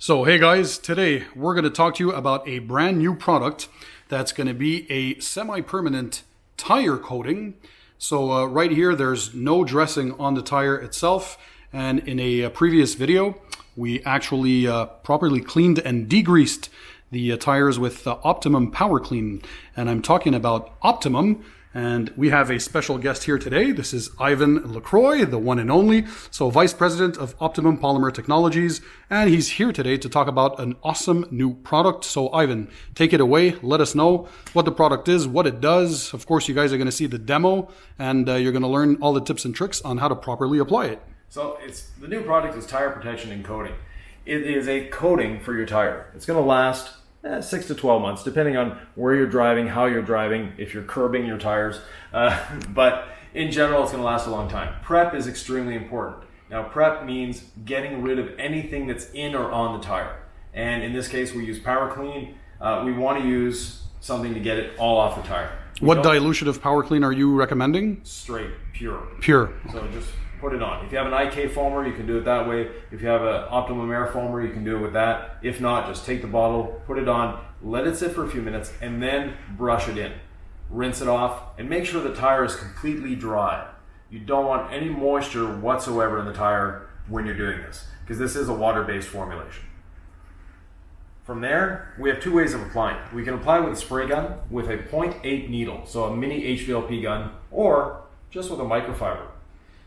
So hey guys, today we're going to talk to you about a brand new product that's going to be a semi-permanent tire coating. So right here there's no dressing on the tire itself, and in a previous video we actually properly cleaned and degreased the tires with Optimum Power Clean, and I'm talking about Optimum. And we have a special guest here today. This is Ivan Lacroix, the one and only, so Vice President of Optimum Polymer Technologies, and he's here today to talk about an awesome new product. So Ivan, take it away. Let us know what the product is, what it does. Of course, you guys are going to see the demo, and you're going to learn all the tips and tricks on how to properly apply it. So the new product is tire protection and coating. It is a coating for your tire. It's going to last 6 to 12 months, depending on where you're driving, how you're driving, if you're curbing your tires. But in general, it's going to last a long time. Prep is extremely important. Now, prep means getting rid of anything that's in or on the tire. And in this case, we use Power Clean. We want to use something to get it all off the tire. What dilution of Power Clean are you recommending? Straight, pure. Pure. So just put it on. If you have an IK foamer, you can do it that way. If you have an Optimum Air foamer, you can do it with that. If not, just take the bottle, put it on, let it sit for a few minutes, and then brush it in. Rinse it off, and make sure the tire is completely dry. You don't want any moisture whatsoever in the tire when you're doing this, because this is a water-based formulation. From there, we have two ways of applying. We can apply with a spray gun with a 0.8 needle, so a mini HVLP gun, or just with a microfiber.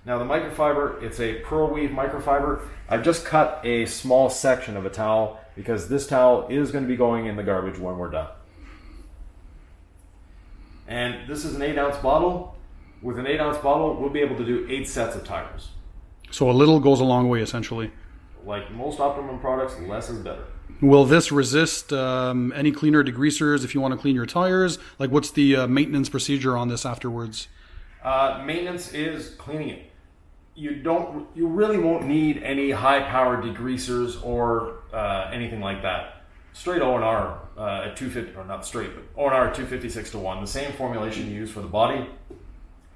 Now the microfiber, it's a Pearl Weave microfiber. I've just cut a small section of a towel because this towel is going to be going in the garbage when we're done. And this is an 8-ounce bottle. With an 8-ounce bottle, we'll be able to do 8 sets of tires. So a little goes a long way, essentially. Like most Optimum products, less is better. Will this resist any cleaner degreasers if you want to clean your tires? Like, what's the maintenance procedure on this afterwards? Maintenance is cleaning it. You really won't need any high-powered degreasers or anything like that. Straight O&R at 250, or not straight, but O&R at 256:1, the same formulation you use for the body,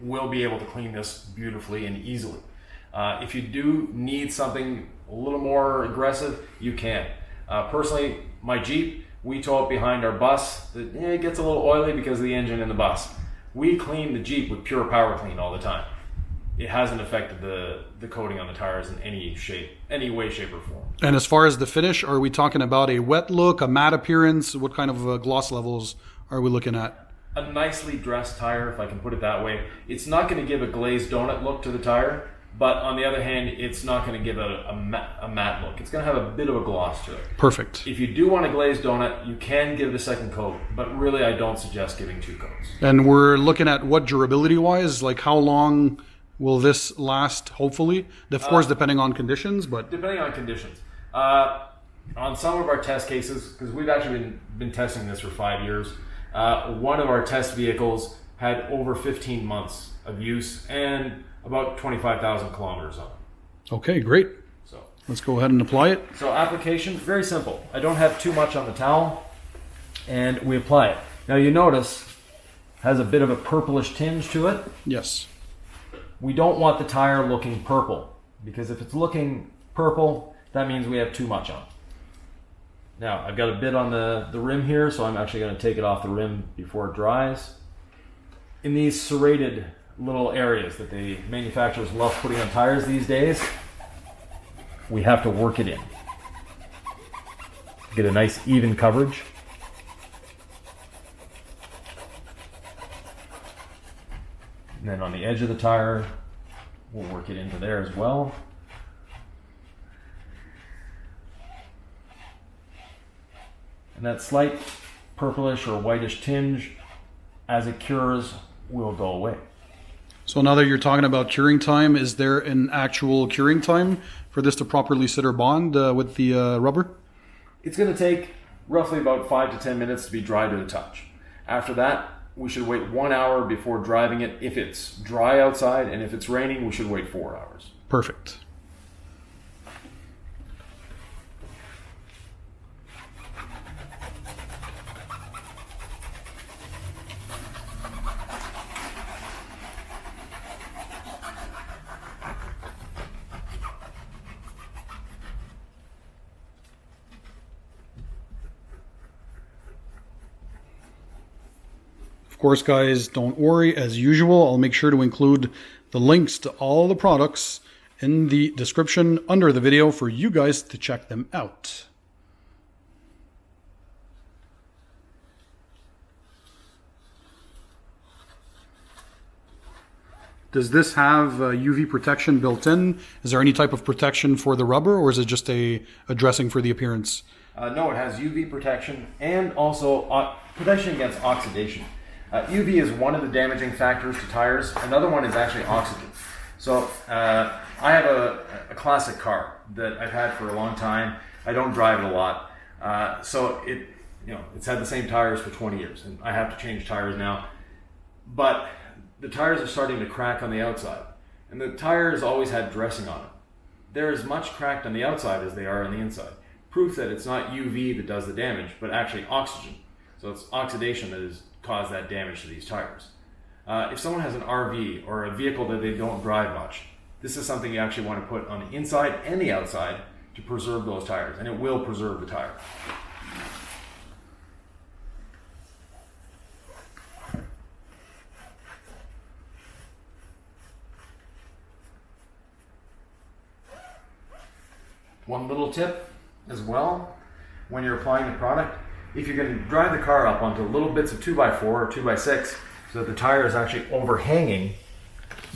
will be able to clean this beautifully and easily. If you do need something a little more aggressive, you can. Personally, my Jeep, we tow it behind our bus. It gets a little oily because of the engine in the bus. We clean the Jeep with pure Power Clean all the time. It hasn't affected the coating on the tires in any way, shape, or form. And as far as the finish, are we talking about a wet look, a matte appearance? What kind of gloss levels are we looking at? A nicely dressed tire, if I can put it that way. It's not going to give a glazed donut look to the tire, but on the other hand, it's not going to give a matte look. It's going to have a bit of a gloss to it. Perfect. If you do want a glazed donut, you can give it a second coat, but really I don't suggest giving 2 coats. And we're looking at what durability-wise, like how long will this last, hopefully? Of course, depending on conditions, but... Depending on conditions. On some of our test cases, because we've actually been testing this for 5 years, one of our test vehicles had over 15 months of use and about 25,000 kilometers on it. Okay, great. So let's go ahead and apply it. So application, very simple. I don't have too much on the towel, and we apply it. Now you notice, it has a bit of a purplish tinge to it. Yes. We don't want the tire looking purple, because if it's looking purple, that means we have too much on. Now, I've got a bit on the rim here, so I'm actually going to take it off the rim before it dries. In these serrated little areas that the manufacturers love putting on tires these days, we have to work it in. Get a nice even coverage. And then on the edge of the tire, we'll work it into there as well. And that slight purplish or whitish tinge, as it cures, will go away. So now that you're talking about curing time, is there an actual curing time for this to properly sit or bond with the rubber? It's going to take roughly about 5 to 10 minutes to be dry to the touch. After that, we should wait 1 hour before driving it if it's dry outside, and if it's raining, we should wait 4 hours. Perfect. Of course, guys, don't worry. As usual, I'll make sure to include the links to all the products in the description under the video for you guys to check them out. Does this have UV protection built in? Is there any type of protection for the rubber, or is it just a dressing for the appearance? No, it has UV protection and also protection against oxidation. UV is one of the damaging factors to tires. Another one is actually oxygen. So I have a classic car that I've had for a long time. I don't drive it a lot. So it's had the same tires for 20 years, and I have to change tires now. But the tires are starting to crack on the outside, and the tires always had dressing on them. They're as much cracked on the outside as they are on the inside. Proof that it's not UV that does the damage, but actually oxygen. So it's oxidation that has caused that damage to these tires. If someone has an RV or a vehicle that they don't drive much, this is something you actually want to put on the inside and the outside to preserve those tires, and it will preserve the tire. One little tip as well, when you're applying the product, if you're going to drive the car up onto little bits of 2x4 or 2x6 so that the tire is actually overhanging,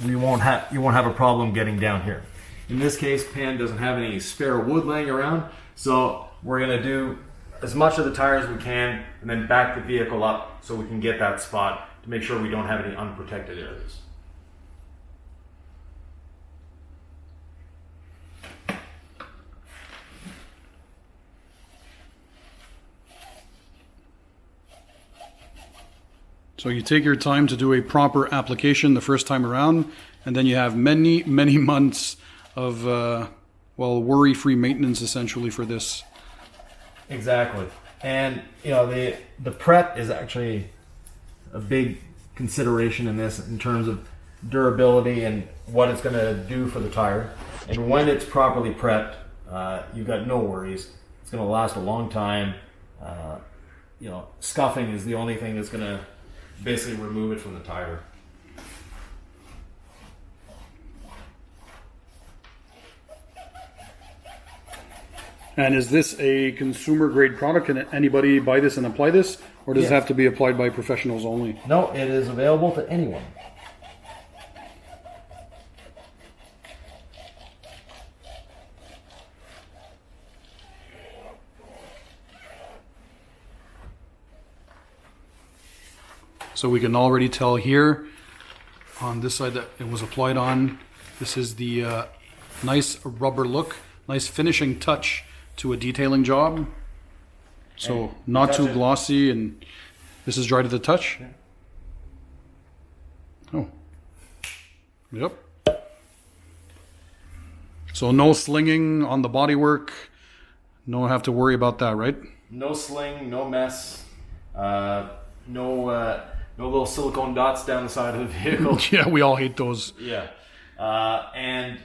you won't have a problem getting down here. In this case, Pan doesn't have any spare wood laying around, so we're going to do as much of the tire as we can and then back the vehicle up so we can get that spot to make sure we don't have any unprotected areas. So you take your time to do a proper application the first time around, and then you have many, many months of, worry-free maintenance essentially for this. Exactly. And, the prep is actually a big consideration in this in terms of durability and what it's going to do for the tire. And when it's properly prepped, you've got no worries. It's going to last a long time. Scuffing is the only thing that's going to basically remove it from the tire. And is this a consumer grade product? Can anybody buy this and apply this? Or does it have to be applied by professionals only? No, it is available to anyone. So we can already tell here on this side that it was applied on. This is the nice rubber look, nice finishing touch to a detailing job. So and not too glossy, and this is dry to the touch. Yeah. Oh, yep. So no slinging on the bodywork. No have to worry about that, right? No sling, no mess, no little silicone dots down the side of the vehicle. Yeah, we all hate those. Yeah. And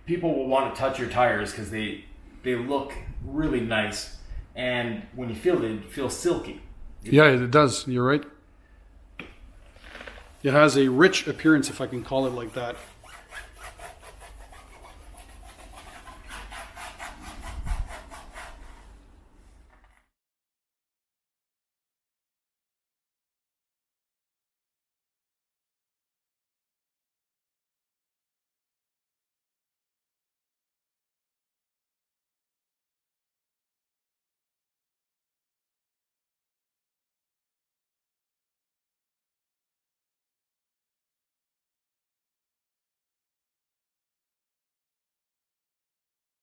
people will want to touch your tires because they look really nice. And when you feel it, it feels silky. Yeah, it does. You're right. It has a rich appearance, if I can call it like that.